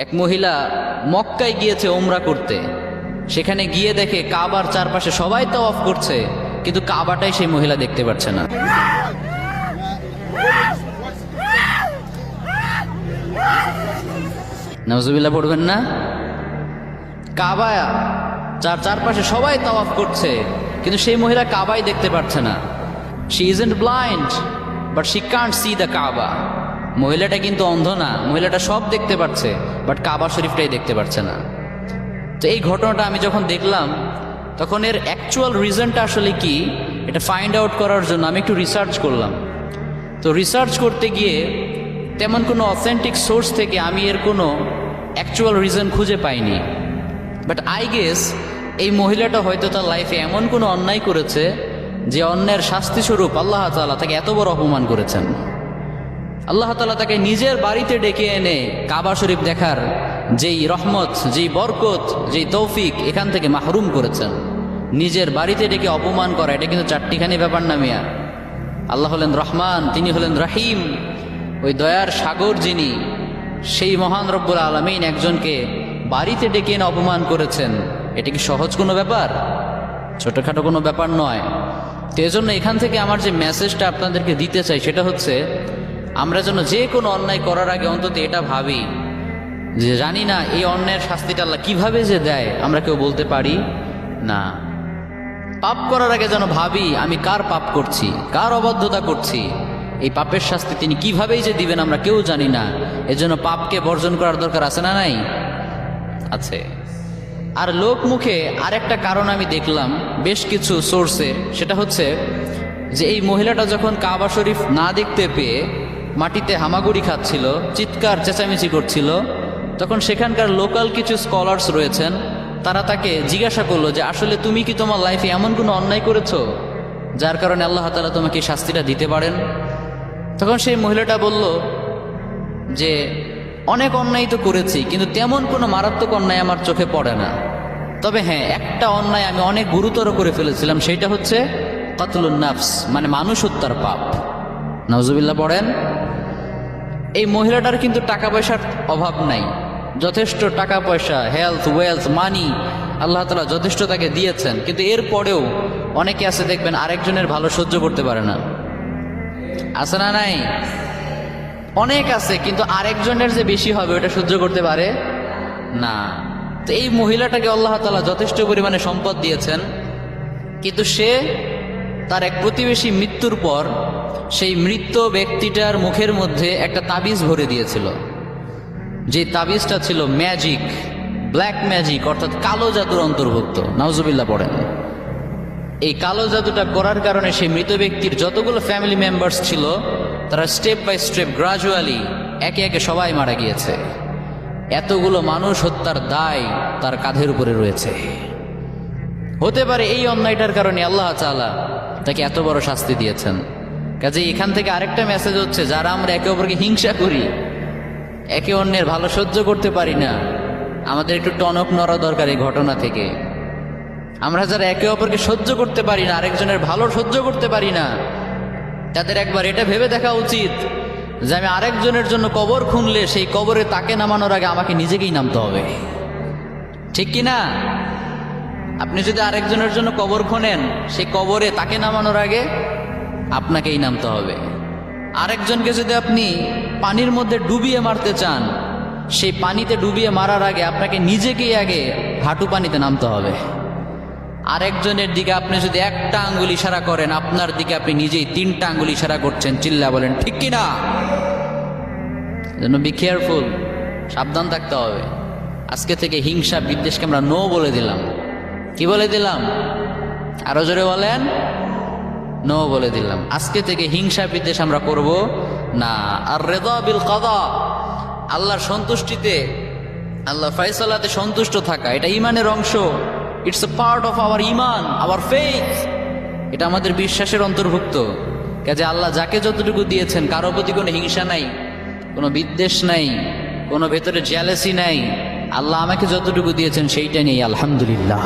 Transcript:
এক মহিলা মক্কায় গিয়েছে উমরা করতে, সেখানে গিয়ে দেখে কাবার চারপাশে সবাই তাওয়াফ করছে, কিন্তু কাবাটাই সেই মহিলা দেখতে পাচ্ছে না। নাউজুবিল্লাহ পড়বেন না? কাবা চারপাশে সবাই তাওয়াফ করছে, কিন্তু সেই মহিলা কাবাই দেখতে পাচ্ছে না। She isn't blind but she can't see the কাবা। মহিলাটা কিন্তু অন্ধ না, মহিলাটা সব দেখতে পাচ্ছে, বাট কাবা শরীফটাই দেখতে পাচ্ছে না। তো এই ঘটনাটা আমি যখন দেখলাম, তখন এর অ্যাকচুয়াল রিজনটা আসলে কি এটা ফাইন্ড আউট করার জন্য আমি একটু রিসার্চ করলাম। তো রিসার্চ করতে গিয়ে তেমন কোনো অথেন্টিক সোর্স থেকে আমি এর কোনো অ্যাকচুয়াল রিজন খুঁজে পাইনি। বাট আই গেস এই মহিলাটা হয়তো তার লাইফে এমন কোনো অন্যায় করেছে যে অন্যের শাস্তিস্বরূপ আল্লাহ তাআলা তাকে এত বড় অপমান করেছেন। আল্লাহ তাআলা তাকে নিজের বাড়িতে ডেকে এনে কাবা শরীফ দেখার যেই রহমত, যেই বরকত, যেই তৌফিক এখান থেকে মাহরুম করেছেন। নিজের বাড়িতে ডেকে অপমান করা, এটা কিন্তু চারটিখানি ব্যাপার না মিয়া। আল্লাহ হলেন রহমান, তিনি হলেন রহিম, ওই দয়ার সাগর যিনি, সেই মহান রব্বুল আলামিন একজনকে বাড়িতে ডেকে এনে অপমান করেছেন। এটা কি সহজ কোনো ব্যাপার? ছোটোখাটো কোনো ব্যাপার নয়। তো এজন্য এখান থেকে আমার যে মেসেজটা আপনাদেরকে দিতে চাই সেটা হচ্ছে, আমরা যেন যে কোনো অন্যায় করার আগে অন্তত এটা ভাবি যে জানি না এই অন্যায়ের শাস্তিটা আল্লাহ কিভাবে যে দেয়, আমরা কেউ বলতে পারি না। পাপ করার আগে যেন ভাবি আমি কার পাপ করছি, কার অবাধ্যতা করছি, এই পাপের শাস্তি তিনি কিভাবেই যে দিবেন আমরা কেউ জানি না। এজন্য পাপকে বর্জন করার দরকার আছে না নাই? আছে। আর লোক মুখে আরেকটা কারণ আমি দেখলাম বেশ কিছু সোর্সে, সেটা হচ্ছে যে এই মহিলাটা যখন কাবা শরীফ না দেখতে পেয়ে মাটিতে হামাগুড়ি খাচ্ছিল, চিৎকার চেঁচামেচি করছিল, তখন সেখানকার লোকাল কিছু স্কলার্স রয়েছেন, তারা তাকে জিজ্ঞাসা করলো যে আসলে তুমি কি তোমার লাইফে এমন কোনো অন্যায় করেছো যার কারণে আল্লাহ তাআলা তোমাকে শাস্তিটা দিতে পারেন? তখন সেই মহিলাটা বলল যে অনেক অন্যায় তো করেছি, কিন্তু তেমন কোনো মারাত্মক অন্যায় আমার চোখে পড়ে না। তবে হ্যাঁ, একটা অন্যায় আমি অনেক গুরুতর করে ফেলেছিলাম, সেইটা হচ্ছে কাতলুন নাফস, মানে মানুষ হত্যার পাপ। নাউজুবিল্লাহ পড়েন। এই মহিলাটার কিন্তু টাকা পয়সার অভাব নাই, যথেষ্ট টাকা পয়সা, হেলথ, ওয়েলথ, মানি আল্লাহ তাআলা যথেষ্ট তাকে দিয়েছেন, কিন্তু এরপরেও অনেকে আছে দেখবেন আরেকজনের ভালো সহ্য করতে পারে না। আছে না নাই? অনেক আছে, কিন্তু আরেকজনের যে বেশি হবে ওটা সহ্য করতে পারে না। তো এই মহিলাটাকে আল্লাহ তাআলা যথেষ্ট পরিমাণে সম্পদ দিয়েছেন, কিন্তু সে তার এক প্রতিবেশী মৃত্যুর পর সেই মৃত ব্যক্তিটার মুখের মধ্যে একটা তাবিজ ভরে দিয়েছিল, যে তাবিজটা ছিল ম্যাজিক, ব্ল্যাক ম্যাজিক, অর্থাৎ কালো জাদুর অন্তর্ভুক্ত। নাউজুবিল্লাহ পড়েন। এই কালো জাদুটা করার কারণে সেই মৃত ব্যক্তির যতগুলো ফ্যামিলি মেম্বার্স ছিল তারা স্টেপ বাই স্টেপ গ্রাজুয়ালি একে একে সবাই মারা গিয়েছে। এতগুলো মানুষ হত্যার দায় তার কাঁধের উপরে রয়েছে। হতে পারে এই অন্যায়টার কারণে আল্লাহ তাআলা তাকে এত বড় শাস্তি দিয়েছেন। কাজে এখান থেকে আরেকটা মেসেজ হচ্ছে, যারা আমরা একে অপরকে হিংসা করি, একে অন্যের ভালো সহ্য করতে পারি না, আমাদের একটু টনক নড়া দরকার এই ঘটনা থেকে। আমরা যারা একে অপরকে সহ্য করতে পারি না, আরেকজনের ভালো সহ্য করতে পারি না, তাদের একবার এটা ভেবে দেখা উচিত যে আমি আরেকজনের জন্য কবর খুঁড়লে সেই কবরে তাকে নামানোর আগে আমাকে নিজেকেই নামতে হবে। ঠিক কি না? আপনি যদি আরেকজনের জন্য কবর খোঁড়েন, সেই কবরে তাকে নামানোর আগে আপনাকেই নামতে হবে। আরেকজনকে যদি আপনি পানির মধ্যে ডুবিয়ে মারতে চান, সেই পানিতে ডুবিয়ে মারার আগে আপনাকে নিজেকেই আগে হাঁটু পানিতে নামতে হবে। আরেকজনের দিকে আপনি যদি একটা আঙ্গুল ইশারা করেন, আপনার দিকে আপনি নিজেই 3টা আঙ্গুল ইশারা করছেন। চিল্লা বলেন ঠিক কি না? যেন বি কেয়ারফুল, সাবধান থাকতে হবে। আজকে থেকে হিংসা বিদ্বেষকে আমরা নো বলে দিলাম। কি বলে দিলাম? আরো জোরে বলেন। নো বলে দিলাম। আজকে থেকে হিংসা বিদ্বেষ আমরা করব না। আর রিদা বিল কাদা, আল্লাহর সন্তুষ্টিতে, আল্লাহ ফয়সালাতে সন্তুষ্ট থাকা, এটা ঈমানের অংশ। It's a part of our ঈমান, আওয়ার ফেইথ। এটা আমাদের বিশ্বাসের অন্তর্ভুক্ত। কাজে আল্লাহ যাকে যতটুকু দিয়েছেন, কারো প্রতি কোনো হিংসা নাই, কোনো বিদ্বেষ নাই, কোনো ভেতরে জেলাসি নাই। আল্লাহ আমাকে যতটুকু দিয়েছেন সেইটা নেই, আলহামদুলিল্লাহ।